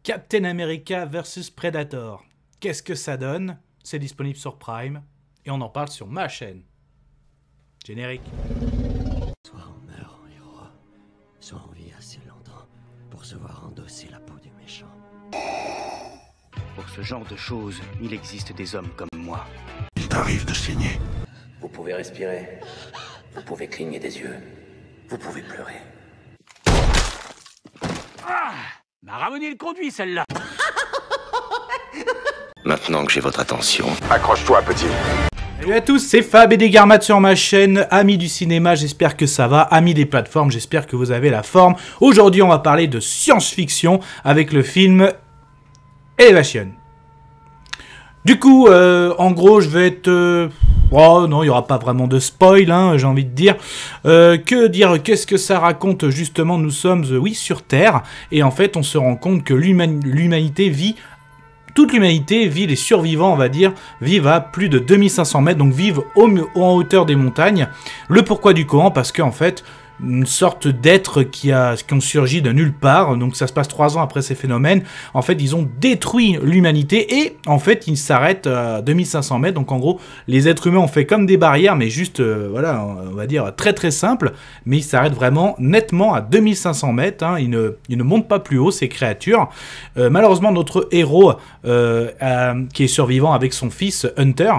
Captain America vs Predator. Qu'est-ce que ça donne? C'est disponible sur Prime et on en parle sur ma chaîne. Générique. Soit on meurt en héros, soit on vit assez longtemps pour se voir endosser la peau du méchant. Pour ce genre de choses, il existe des hommes comme moi. Il t'arrive de saigner. Vous pouvez respirer, vous pouvez cligner des yeux, vous pouvez pleurer. Ah, m'a ramené le conduit celle-là. Maintenant que j'ai votre attention, Accroche-toi, petit. Salut à tous, c'est Fab et des Garmat sur ma chaîne. Amis du cinéma, j'espère que ça va. Amis des plateformes, j'espère que vous avez la forme. Aujourd'hui, on va parler de science-fiction avec le film Elevation. Du coup, en gros, je vais être... Oh non, il n'y aura pas vraiment de spoil, hein, j'ai envie de dire. Que dire, qu'est-ce que ça raconte justement? Nous sommes, oui, sur Terre. Et en fait, on se rend compte que l'humanité vit... Toute l'humanité vit, les survivants, on va dire, vivent à plus de 2500 mètres, donc vivent en hauteur des montagnes. Le pourquoi du comment, parce qu'en fait, une sorte d'être qui ont surgi de nulle part, donc ça se passe 3 ans après ces phénomènes. En fait, ils ont détruit l'humanité et en fait, ils s'arrêtent à 2500 mètres. Donc en gros, les êtres humains ont fait comme des barrières, mais juste, voilà, on va dire très très simple, mais ils s'arrêtent vraiment nettement à 2500 mètres. Hein. Ils ne montent pas plus haut, ces créatures. Malheureusement, notre héros, qui est survivant avec son fils Hunter,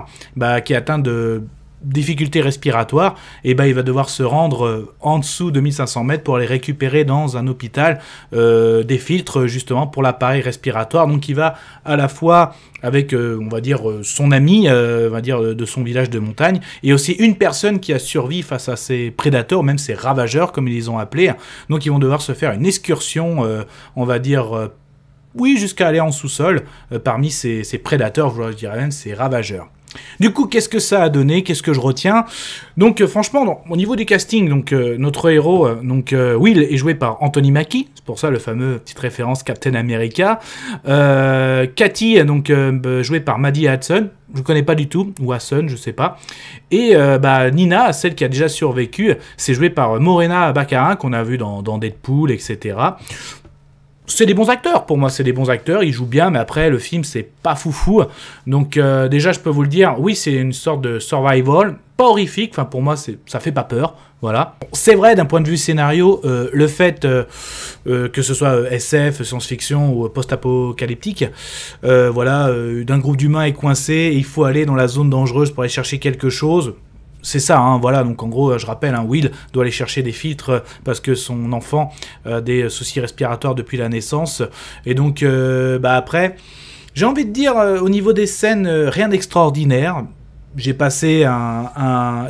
qui est atteint de difficultés respiratoires, et il va devoir se rendre en dessous de 1500 mètres pour aller récupérer dans un hôpital des filtres justement pour l'appareil respiratoire. Donc il va à la fois avec on va dire son ami, on va dire de son village de montagne, et aussi une personne qui a survécu face à ces prédateurs, même ces ravageurs comme ils les ont appelés. Donc ils vont devoir se faire une excursion, on va dire oui, jusqu'à aller en sous-sol parmi ces prédateurs, je dirais même ces ravageurs. Du coup, qu'est-ce que ça a donné? Qu'est-ce que je retiens? Donc, franchement, au niveau du casting, donc notre héros, Will, est joué par Anthony Mackie. C'est pour ça le fameux petite référence Captain America. Cathy, donc jouée par Maddie Hudson. Je ne connais pas du tout, ou Hudson, je sais pas. Et Nina, celle qui a déjà survécu, c'est jouée par Morena Baccarin, qu'on a vu dans Deadpool, etc. C'est des bons acteurs, pour moi, c'est des bons acteurs, ils jouent bien, mais après, le film, c'est pas foufou. Donc, déjà, je peux vous le dire, oui, c'est une sorte de survival, pas horrifique, enfin, pour moi, ça fait pas peur, voilà. C'est vrai, d'un point de vue scénario, le fait que ce soit SF, science-fiction ou post-apocalyptique, voilà, d'un groupe d'humains est coincé, et il faut aller dans la zone dangereuse pour aller chercher quelque chose. C'est ça, hein, voilà, donc en gros, je rappelle, Will doit aller chercher des filtres parce que son enfant a des soucis respiratoires depuis la naissance. Et donc, après, j'ai envie de dire, au niveau des scènes, rien d'extraordinaire. J'ai passé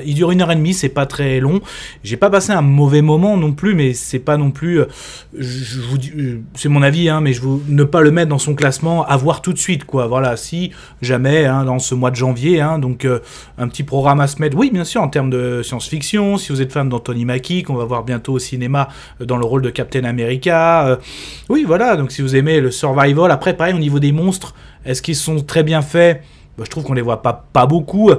il dure 1h30, c'est pas très long. J'ai pas passé un mauvais moment non plus, mais c'est pas non plus, je vous dis, c'est mon avis, hein, mais ne pas le mettre dans son classement à voir tout de suite, quoi. Voilà, si jamais, hein, dans ce mois de janvier, hein, donc un petit programme à se mettre. Oui, bien sûr, en termes de science-fiction, si vous êtes fan d'Anthony Mackie, qu'on va voir bientôt au cinéma dans le rôle de Captain America. Oui, voilà, donc si vous aimez le survival, après, pareil, au niveau des monstres, est-ce qu'ils sont très bien faits? Je trouve qu'on les voit pas beaucoup.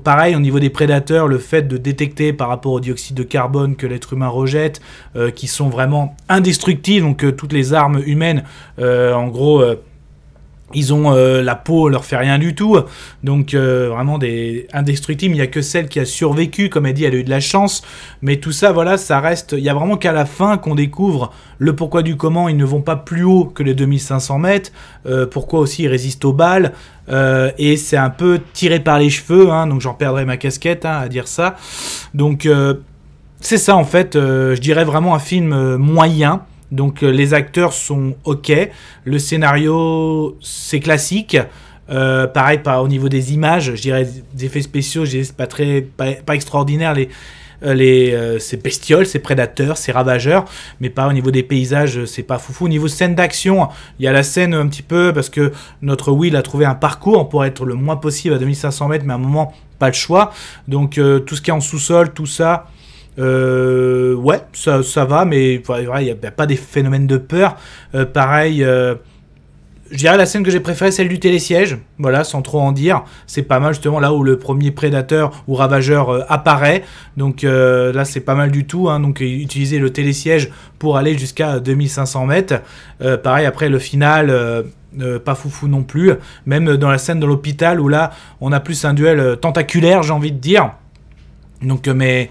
Pareil, au niveau des prédateurs, le fait de détecter par rapport au dioxyde de carbone que l'être humain rejette, qui sont vraiment indestructibles, donc toutes les armes humaines, en gros... ils ont la peau, leur fait rien du tout, donc vraiment des indestructibles. Il n'y a que celle qui a survécu, comme elle dit, elle a eu de la chance, mais tout ça, voilà, ça reste. Il y a vraiment qu'à la fin qu'on découvre le pourquoi du comment ils ne vont pas plus haut que les 2500 mètres, pourquoi aussi ils résistent aux balles, et c'est un peu tiré par les cheveux, hein, donc j'en perdrai ma casquette à dire ça. Donc c'est ça en fait, je dirais vraiment un film moyen. Donc les acteurs sont ok, le scénario c'est classique, pareil au niveau des images, je dirais des effets spéciaux, c'est pas extraordinaire, ces bestioles, ces prédateurs, ces ravageurs, mais pas au niveau des paysages, c'est pas foufou. Au niveau scène d'action, il y a la scène un petit peu, parce que notre Will a trouvé un parcours pour être le moins possible à 2500 mètres, mais à un moment, pas le choix. Donc tout ce qui est en sous-sol, tout ça... ouais, ça va, mais il n'y a pas des phénomènes de peur. Pareil, Je dirais la scène que j'ai préférée, celle du télésiège, voilà, sans trop en dire. C'est pas mal justement là où le premier prédateur ou ravageur apparaît. Donc là c'est pas mal du tout, hein. Donc utiliser le télésiège pour aller jusqu'à 2500 mètres. Pareil après le final, pas foufou non plus. Même dans la scène de l'hôpital où là on a plus un duel tentaculaire, j'ai envie de dire. Donc mais...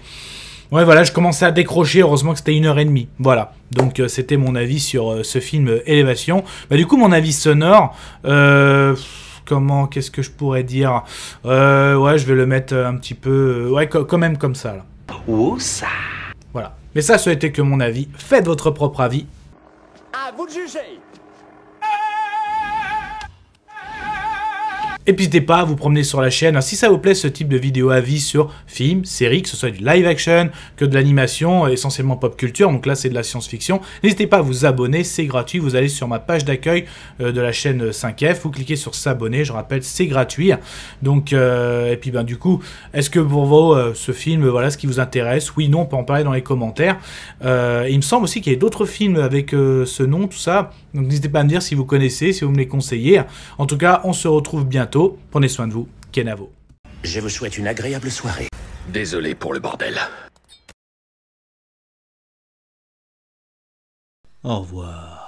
Ouais, voilà, je commençais à décrocher, heureusement que c'était 1h30. Voilà, donc c'était mon avis sur ce film Élévation. Bah, du coup, mon avis sonore, qu'est-ce que je pourrais dire ouais, je vais le mettre un petit peu, ouais, quand même comme ça, là. Où ça? Voilà, mais ça a été que mon avis. Faites votre propre avis. À vous de juger. Et puis n'hésitez pas à vous promener sur la chaîne, si ça vous plaît ce type de vidéo avis sur films, séries, que ce soit du live action, que de l'animation, essentiellement pop culture, donc là c'est de la science-fiction. N'hésitez pas à vous abonner, c'est gratuit, vous allez sur ma page d'accueil de la chaîne 5F, vous cliquez sur s'abonner, je rappelle c'est gratuit. Donc et puis ben du coup, est-ce que pour vous ce film, voilà ce qui vous intéresse, oui, non, on peut en parler dans les commentaires. Il me semble aussi qu'il y a d'autres films avec ce nom, tout ça, donc n'hésitez pas à me dire si vous connaissez, si vous me les conseillez. En tout cas, on se retrouve bientôt. Prenez soin de vous, Kenavo. Je vous souhaite une agréable soirée. Désolé pour le bordel. Au revoir.